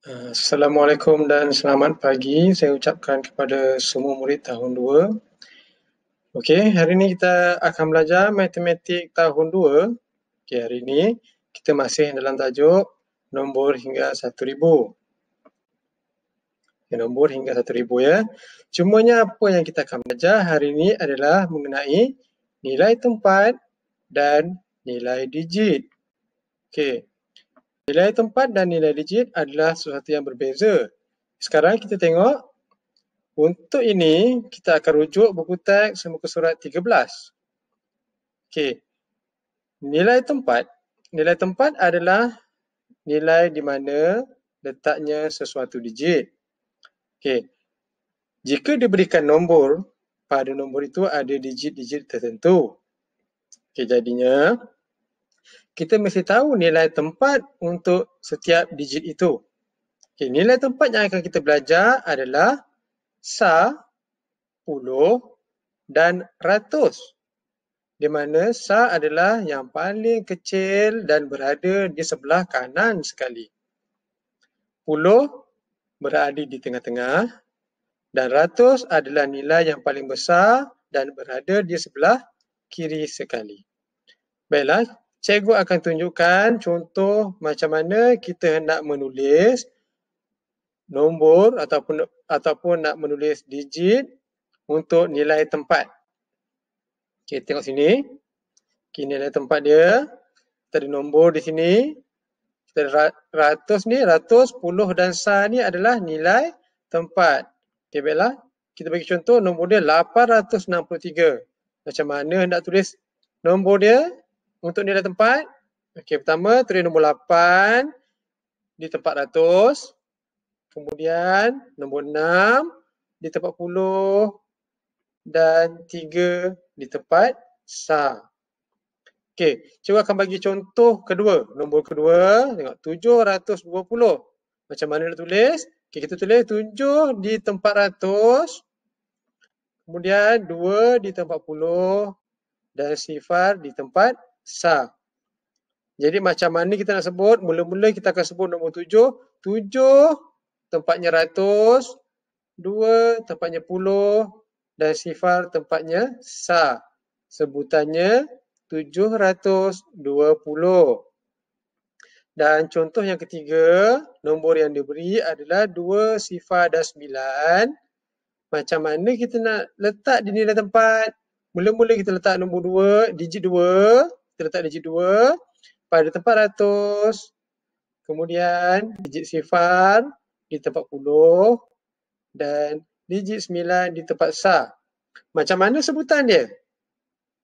Assalamualaikum dan selamat pagi saya ucapkan kepada semua murid tahun 2. Okey, hari ini kita akan belajar matematik tahun 2. Okey, hari ini kita masih dalam tajuk nombor hingga 1000. Nombor hingga 1000 ya. Cumanya apa yang kita akan belajar hari ini adalah mengenai nilai tempat dan nilai digit. Okey. Nilai tempat dan nilai digit adalah sesuatu yang berbeza. Sekarang kita tengok, untuk ini kita akan rujuk buku teks muka surat 13. Okey. Nilai tempat adalah nilai di mana letaknya sesuatu digit. Okey. Jika diberikan nombor, pada nombor itu ada digit-digit tertentu. Okey, jadinya kita mesti tahu nilai tempat untuk setiap digit itu. Okey, nilai tempat yang akan kita belajar adalah sah, puluh dan ratus. Di mana sah adalah yang paling kecil dan berada di sebelah kanan sekali. Puluh berada di tengah-tengah dan ratus adalah nilai yang paling besar dan berada di sebelah kiri sekali. Baiklah, cikgu akan tunjukkan contoh macam mana kita hendak menulis nombor ataupun nak menulis digit untuk nilai tempat. Okey, tengok sini. Okey, nilai tempat dia. Kita ada nombor di sini. Kita ada ratus ni, ratus, puluh dan sah ni adalah nilai tempat. Okey, baiklah. Kita bagi contoh nombor dia 863. Macam mana hendak tulis nombor dia untuk nilai tempat? Okey, pertama tulis nombor 8 di tempat ratus. Kemudian nombor 6 di tempat puluh dan 3 di tempat sah. Okey, cikgu akan bagi contoh kedua. Nombor kedua, tengok 720. Macam mana nak tulis? Okey, kita tulis 7 di tempat ratus. Kemudian 2 di tempat puluh dan sifar di tempat sah. Jadi macam mana kita nak sebut? Mula-mula kita akan sebut nombor 7. 7 tempatnya ratus, 2 tempatnya puluh dan sifar tempatnya sah. Sebutannya 720. Dan contoh yang ketiga, nombor yang diberi adalah 2, sifar dan 9. Macam mana kita nak letak di nilai tempat? Mula-mula kita letak nombor 2, digit 2. Kita letak digit 2 pada tempat ratus. Kemudian digit sifar di tempat puluh dan digit 9 di tempat sah. Macam mana sebutan dia?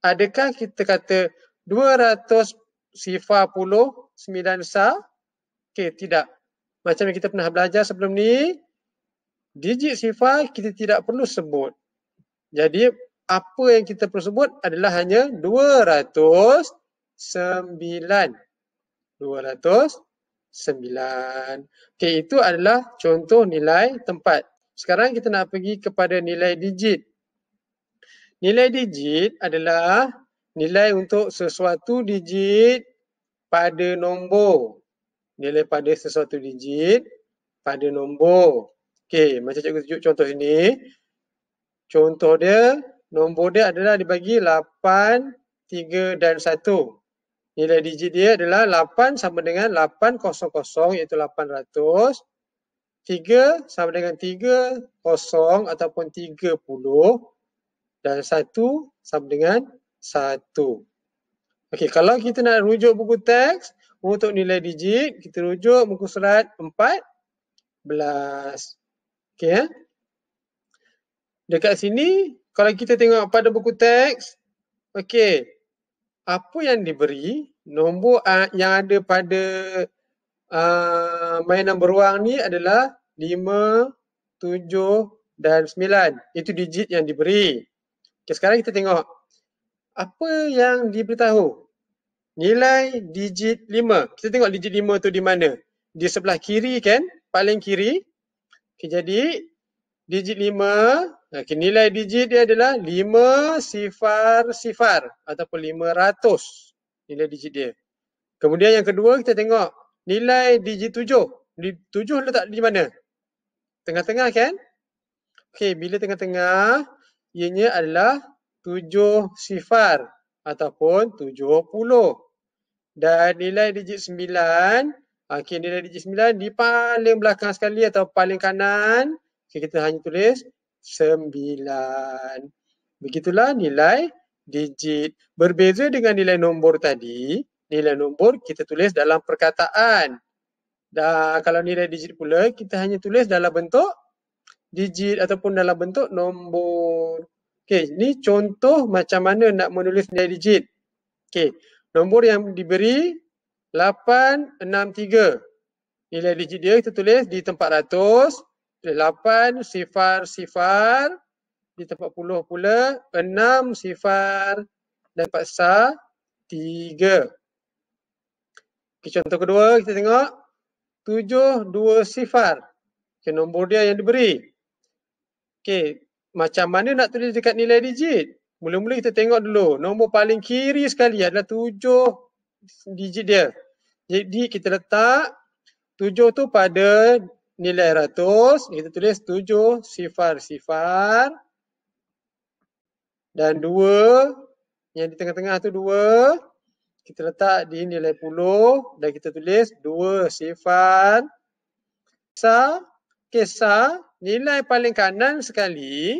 Adakah kita kata 200 sifar puluh 9 sah? Okey, tidak. Macam yang kita pernah belajar sebelum ni, digit sifar kita tidak perlu sebut. Jadi apa yang kita perlu sebut adalah hanya 209. 209. Okey, itu adalah contoh nilai tempat. Sekarang kita nak pergi kepada nilai digit. Nilai digit adalah nilai untuk sesuatu digit pada nombor. Nilai pada sesuatu digit pada nombor. Okey, macam cikgu tunjuk contoh sini. Contoh dia, nombor dia adalah dibagi 8, 3 dan 1. Nilai digit dia adalah 8 sama dengan 800 iaitu 800. 3 sama dengan 30 ataupun 30 dan 1 sama dengan 1. Okey, kalau kita nak rujuk buku teks untuk nilai digit, kita rujuk muka surat 14. Okey ya. Dekat sini kalau kita tengok pada buku teks, okey, apa yang diberi, nombor yang ada pada mainan beruang ni adalah 5, 7 dan 9. Itu digit yang diberi. Okay, sekarang kita tengok apa yang diberitahu. Nilai digit 5. Kita tengok digit 5 tu di mana? Di sebelah kiri kan? Paling kiri. Okay, jadi digit 5. Okay, nilai digit dia adalah 5 sifar sifar ataupun 500. Nilai digit dia. Kemudian yang kedua kita tengok nilai digit 7. 7 letak di mana? Tengah-tengah kan? Okey, bila tengah-tengah, ianya adalah 7 sifar ataupun 70. Dan nilai digit 9, okey, nilai digit 9 di paling belakang sekali atau paling kanan, okay, kita hanya tulis 9. Begitulah nilai digit. Berbeza dengan nilai nombor tadi, nilai nombor kita tulis dalam perkataan. Dan kalau nilai digit pula, kita hanya tulis dalam bentuk digit ataupun dalam bentuk nombor. Okey, ni contoh macam mana nak menulis nilai digit. Okey, nombor yang diberi 863. Nilai digit dia kita tulis di tempat ratus, 8 sifar sifar, di tempat puluh pula 6 sifar dan 4 sah 3. Okey, contoh kedua kita tengok 72 sifar. Okey, nombor dia yang diberi. Okey, macam mana nak tulis dekat nilai digit? Mula-mula kita tengok dulu. Nombor paling kiri sekali adalah 7 digit dia. Jadi kita letak 7 tu pada nilai ratus. Kita tulis 7 sifar sifar. Dan 2, yang di tengah-tengah tu 2. Kita letak di nilai puluh. Dan kita tulis 2 sifar. Sah. Okey, sah. Nilai paling kanan sekali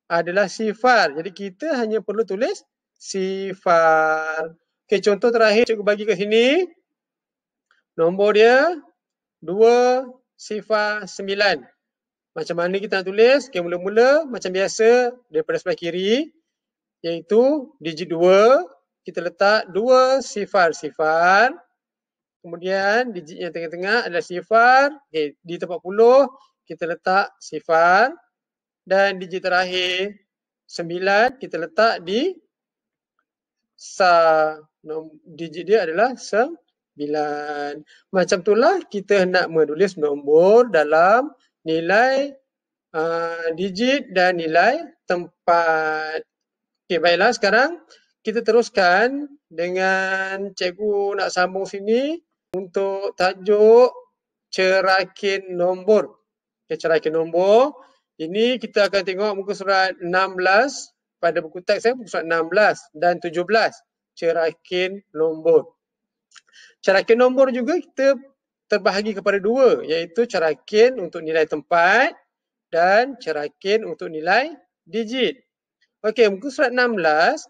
adalah sifar. Jadi kita hanya perlu tulis sifar. Okey, contoh terakhir cikgu bagi kat sini. Nombor dia 2 sifar 9. Macam mana kita nak tulis? Okey, mula-mula macam biasa daripada sebelah kiri, iaitu digit 2. Kita letak 2 sifar sifar. Kemudian digit yang tengah-tengah adalah sifar. Okay, di tempat puluh kita letak sifar. Dan digit terakhir 9 kita letak di sah. Digit dia adalah 9. Macam itulah kita nak menulis nombor dalam nilai digit dan nilai tempat. Okay, baiklah, sekarang kita teruskan dengan cikgu nak sambung sini untuk tajuk cerakin nombor. Okay, cerakin nombor. Ini kita akan tengok muka surat 16 pada buku teks saya, muka surat 16 dan 17. Cerakin nombor. Cerakin nombor juga kita terbahagi kepada 2, iaitu cerakin untuk nilai tempat dan cerakin untuk nilai digit. Okey, muka surat 16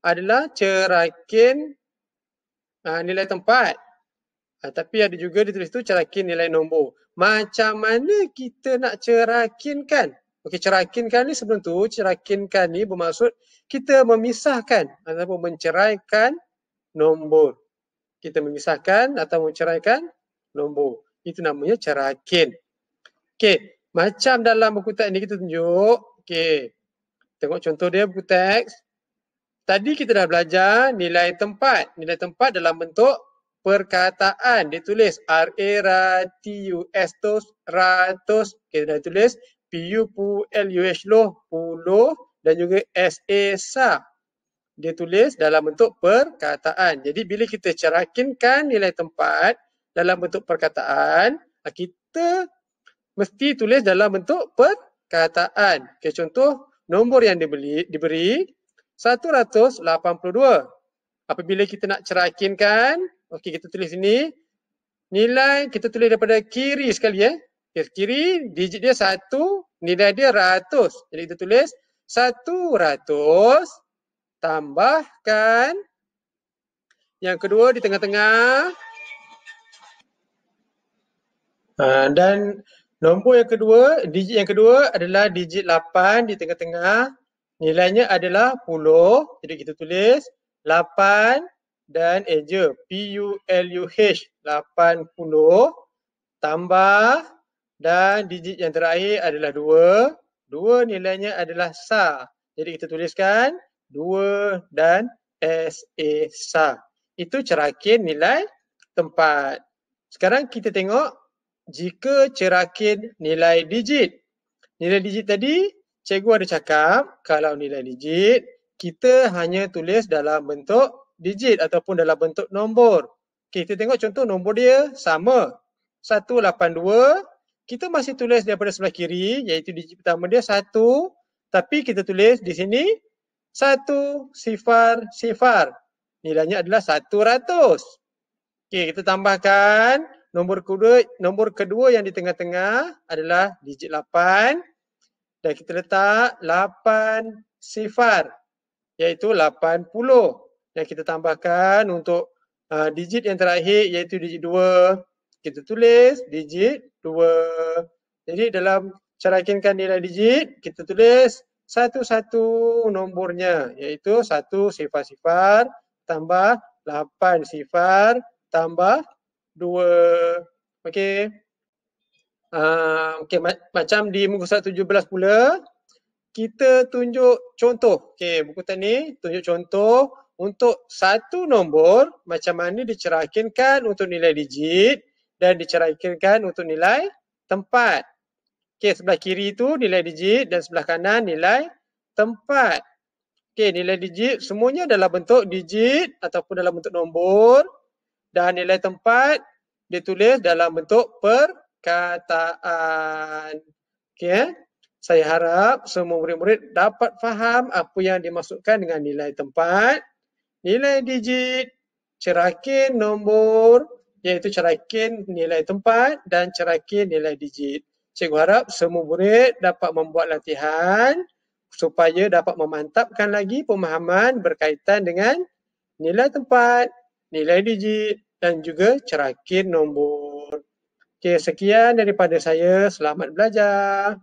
adalah cerakin nilai tempat. Tapi ada juga ditulis tu cerakin nilai nombor. Macam mana kita nak cerakinkan? Okey, cerakinkan ni sebelum tu, cerakinkan ni bermaksud kita memisahkan ataupun menceraikan nombor. Kita memisahkan atau menceraikan nombor. Itu namanya cerakin. Okey, macam dalam buku teks ni kita tunjuk. Okey, tengok contoh dia buku teks. Tadi kita dah belajar nilai tempat. Nilai tempat dalam bentuk perkataan. Dia tulis R-A-T-U-S, ratus. Kita dah tulis P-U-L-U-H, puluh. Dan juga S-A, sah. Dia tulis dalam bentuk perkataan. Jadi bila kita cerakinkan nilai tempat dalam bentuk perkataan, kita mesti tulis dalam bentuk perkataan. Okay, contoh nombor yang diberi 182. Apabila kita nak cerakinkan, okey, kita tulis sini. Nilai kita tulis daripada kiri sekali. Okay, kiri digit dia 1, nilai dia ratus. Jadi kita tulis 100 tambahkan yang kedua di tengah-tengah. Dan nombor yang kedua, digit yang kedua adalah digit 8 di tengah-tengah. Nilainya adalah 10. Jadi kita tulis 8 dan eja P-U-L-U-H, 80 tambah dan digit yang terakhir adalah 2. 2 nilainya adalah sah. Jadi kita tuliskan 2 dan S-A, sah. Itu cerakin nilai tempat. Sekarang kita tengok jika cerakin nilai digit. Nilai digit tadi cikgu ada cakap kalau nilai digit kita hanya tulis dalam bentuk digit ataupun dalam bentuk nombor. Okay, kita tengok contoh nombor dia sama. 182. Kita masih tulis daripada sebelah kiri, iaitu digit pertama dia 1, tapi kita tulis di sini 100. Nilainya adalah 100. Okey, kita tambahkan nombor kedua yang di tengah-tengah adalah digit 8 dan kita letak 8 sifar, iaitu 80. Dan kita tambahkan untuk digit yang terakhir iaitu digit 2. Kita tulis digit 2. Jadi dalam carakinkan nilai digit, kita tulis satu-satu nombornya, iaitu 1 sifar tambah 8 sifar tambah 2. Okey. Okey, macam di muka surat 17 pula, kita tunjuk contoh. Okey, buku tani tunjuk contoh untuk satu nombor macam mana dicerakinkan untuk nilai digit dan dicerakinkan untuk nilai tempat. Okey, sebelah kiri itu nilai digit dan sebelah kanan nilai tempat. Okey, nilai digit semuanya dalam bentuk digit ataupun dalam bentuk nombor dan nilai tempat ditulis dalam bentuk perkataan. Okey, saya harap semua murid-murid dapat faham apa yang dimaksudkan dengan nilai tempat, nilai digit, cerakin nombor, iaitu cerakin nilai tempat dan cerakin nilai digit. Cikgu harap semua murid dapat membuat latihan supaya dapat memantapkan lagi pemahaman berkaitan dengan nilai tempat, nilai digit dan juga cerakin nombor. Okey, sekian daripada saya. Selamat belajar.